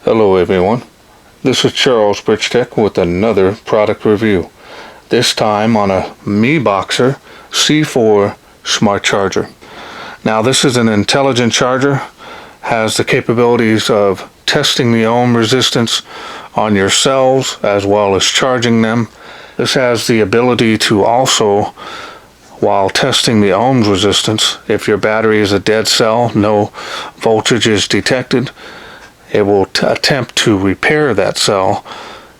Hello everyone, this is Charles BridgTec with another product review. This time on a MiBoxer C4 smart charger. Now this is an intelligent charger, has the capabilities of testing the ohm resistance on your cells as well as charging them. This has the ability to also, while testing the ohms resistance, if your battery is a dead cell, no voltage is detected, it will attempt to repair that cell,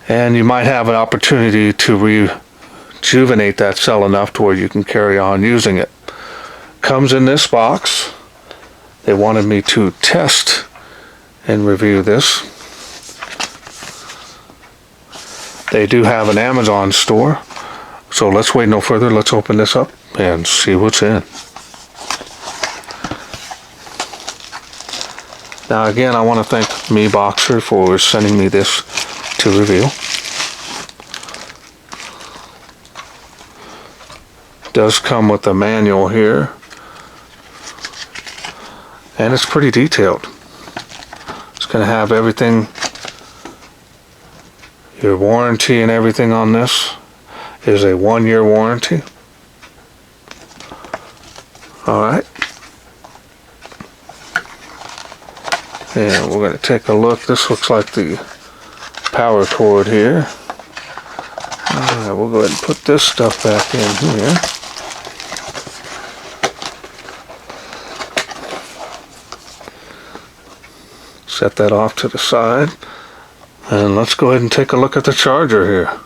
and you might have an opportunity to rejuvenate that cell enough to where you can carry on using it. Comes in this box. They wanted me to test and review this. They do have an Amazon store, so let's wait no further. Let's open this up and see what's in. Now again, I want to thank MiBoxer for sending me this to review. It does come with a manual here, and it's pretty detailed. It's going to have everything, your warranty and everything on this is a 1-year warranty. Alright. And we're going to take a look. This looks like the power cord here. Alright, we'll go ahead and put this stuff back in here. Set that off to the side. And let's go ahead and take a look at the charger here.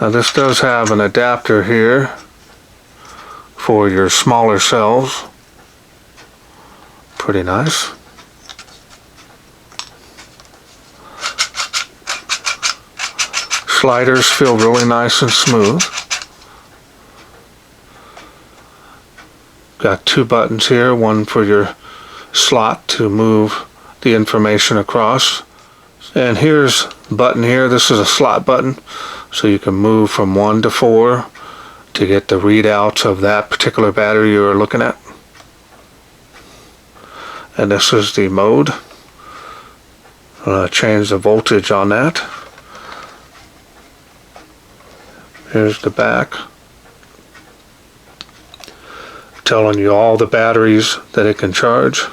Now this does have an adapter here for your smaller cells. Pretty nice. Sliders feel really nice and smooth. Got 2 buttons here, one for your slot to move the information across. And here's a button here. This is a slot button, so you can move from 1 to 4 to get the readouts of that particular battery you're looking at. And this is the mode. Change the voltage on that. Here's the back, telling you all the batteries that it can charge.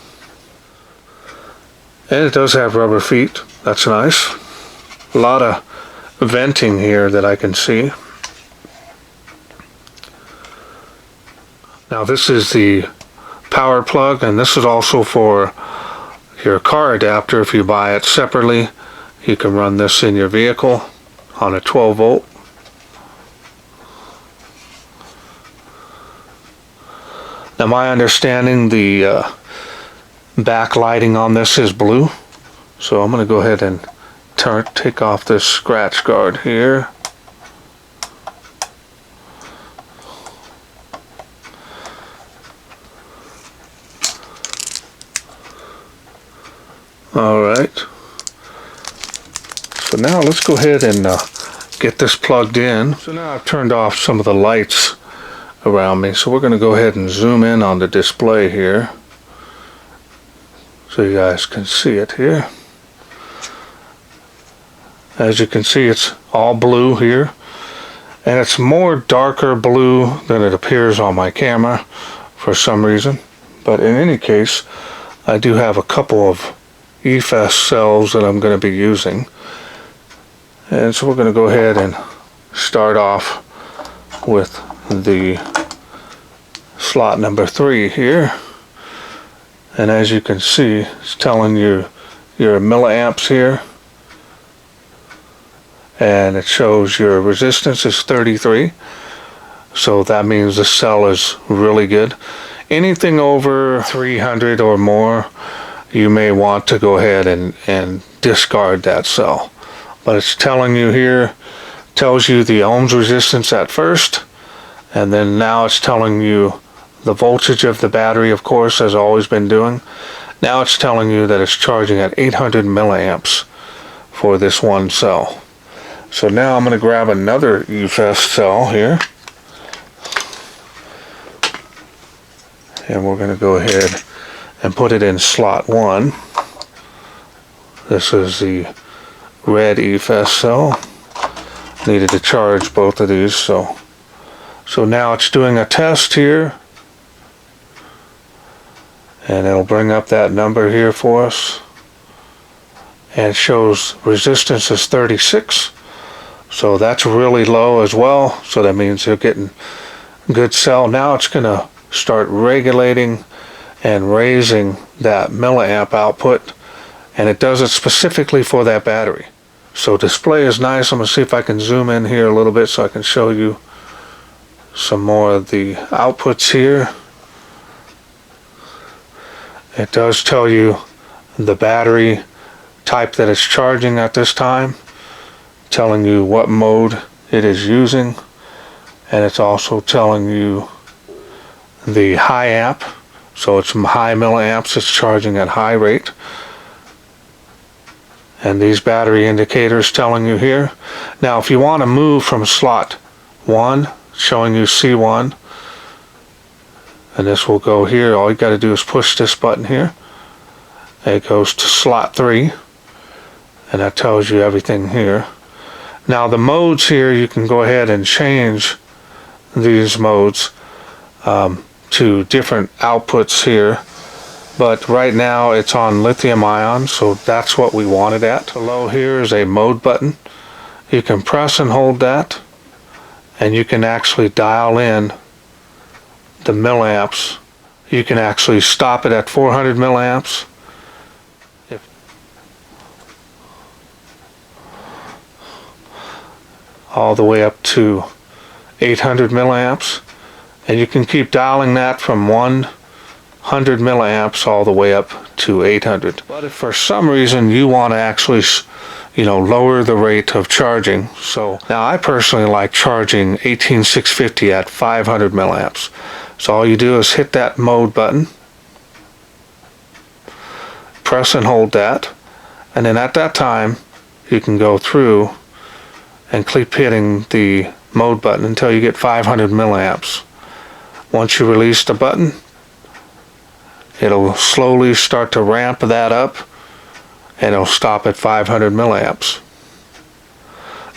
And it does have rubber feet. That's nice. A lot of venting here that I can see. Now this is the power plug, and this is also for your car adapter. If you buy it separately, you can run this in your vehicle on a 12 volt. Now my understanding, the backlighting on this is blue, so I'm going to go ahead and take off this scratch guard here. Alright, so now let's go ahead and get this plugged in. So now I've turned off some of the lights around me, so we're going to go ahead and zoom in on the display here so you guys can see it here. As you can see, it's all blue here, and it's more darker blue than it appears on my camera for some reason, but in any case, I do have a couple of EFS cells that I'm going to be using, and so we're going to go ahead and start off with the slot number 3 here. And as you can see, it's telling you your milliamps here, and it shows your resistance is 33, so that means the cell is really good. Anything over 300 or more, you may want to go ahead and discard that cell. But it's telling you here, tells you the ohms resistance at first, and then now it's telling you the voltage of the battery, of course, as always been doing. Now it's telling you that it's charging at 800 milliamps for this one cell. So now I'm going to grab another EFS cell here, and we're going to go ahead and put it in slot 1. This is the red EFS cell. Needed to charge both of these, so now it's doing a test here, and it'll bring up that number here for us, and it shows resistance is 36, so that's really low as well, so that means you're getting good cell. Now it's going to start regulating and raising that milliamp output, and it does it specifically for that battery. So display is nice. I'm going to see if I can zoom in here a little bit so I can show you some more of the outputs here. It does tell you the battery type that it's charging at this time, telling you what mode it is using, and it's also telling you the high amp, so it's some high milliamps, it's charging at high rate. And these battery indicators telling you here. Now if you want to move from slot 1, showing you C1, and this will go here, all you got to do is push this button here. It goes to slot 3, and that tells you everything here. Now the modes here, you can go ahead and change these modes to different outputs here, but right now it's on lithium ion, so that's what we want it at. Below here is a mode button. You can press and hold that, and you can actually dial in the milliamps. You can actually stop it at 400 milliamps. All the way up to 800 milliamps, and you can keep dialing that from 100 milliamps all the way up to 800. But if for some reason you want to actually, lower the rate of charging, so now I personally like charging 18650 at 500 milliamps. So all you do is hit that mode button, press and hold that, and then at that time you can go through and keep hitting the mode button until you get 500 milliamps. Once you release the button, it'll slowly start to ramp that up, and it'll stop at 500 milliamps.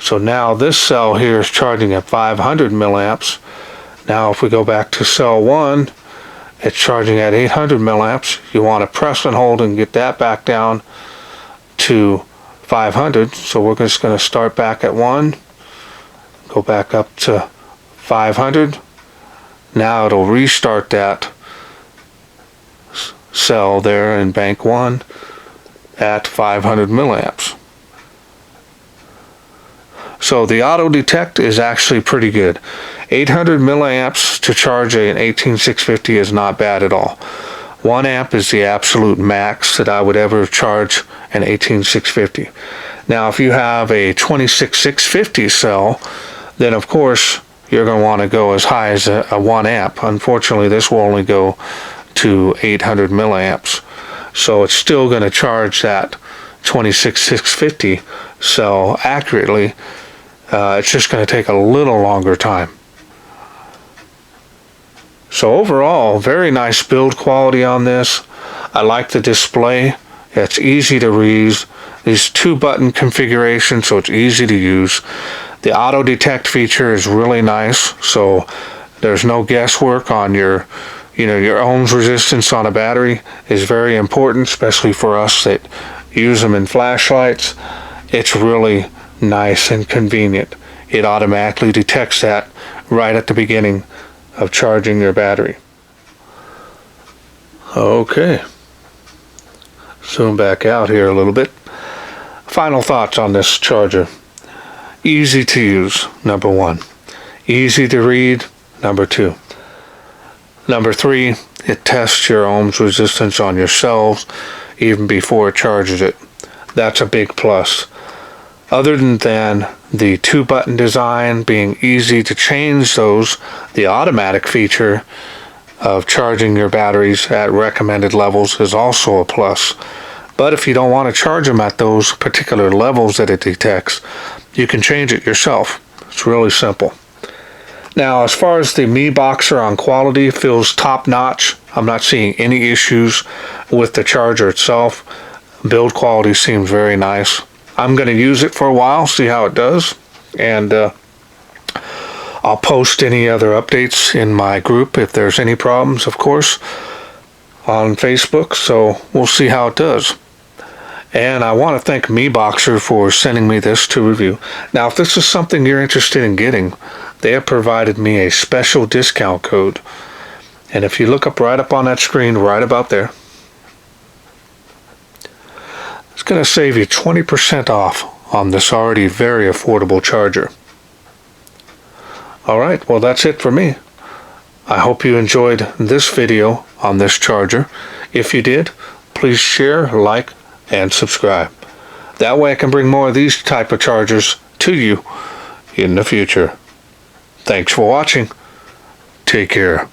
So now this cell here is charging at 500 milliamps. Now if we go back to cell 1, it's charging at 800 milliamps. You want to press and hold and get that back down to 500. So we're just going to start back at 1, go back up to 500. Now it'll restart that cell there in bank 1 at 500 milliamps. So the auto detect is actually pretty good. 800 milliamps to charge an 18650 is not bad at all. 1 amp is the absolute max that I would ever charge an 18650. Now if you have a 26650 cell, then of course you're going to want to go as high as a 1 amp. Unfortunately, this will only go to 800 milliamps. So it's still going to charge that 26650 cell accurately. It's just going to take a little longer time. So overall, very nice build quality on this. I like the display. It's easy to read. These 2-button configuration, so it's easy to use. The auto detect feature is really nice, so there's no guesswork on your ohms resistance on a battery is very important, especially for us that use them in flashlights. It's really nice and convenient. It automatically detects that right at the beginning of charging your battery. Okay, zoom back out here a little bit. Final thoughts on this charger. Easy to use, number 1. Easy to read, number 2. Number 3, it tests your ohms resistance on your cells even before it charges it. That's a big plus. Other than the 2-button design, being easy to change those, the automatic feature of charging your batteries at recommended levels is also a plus. But if you don't want to charge them at those particular levels that it detects, you can change it yourself. It's really simple. Now, as far as the MiBoxer on quality, feels top-notch. I'm not seeing any issues with the charger itself. Build quality seems very nice. I'm going to use it for a while, see how it does, and I'll post any other updates in my group if there's any problems, of course, on Facebook, so we'll see how it does. And I want to thank MiBoxer for sending me this to review. Now, if this is something you're interested in getting, they have provided me a special discount code. And if you look right up on that screen, right about there, it's going to save you 20% off on this already very affordable charger. Alright, well that's it for me. I hope you enjoyed this video on this charger. If you did, please share, like, and subscribe. That way I can bring more of these type of chargers to you in the future. Thanks for watching. Take care.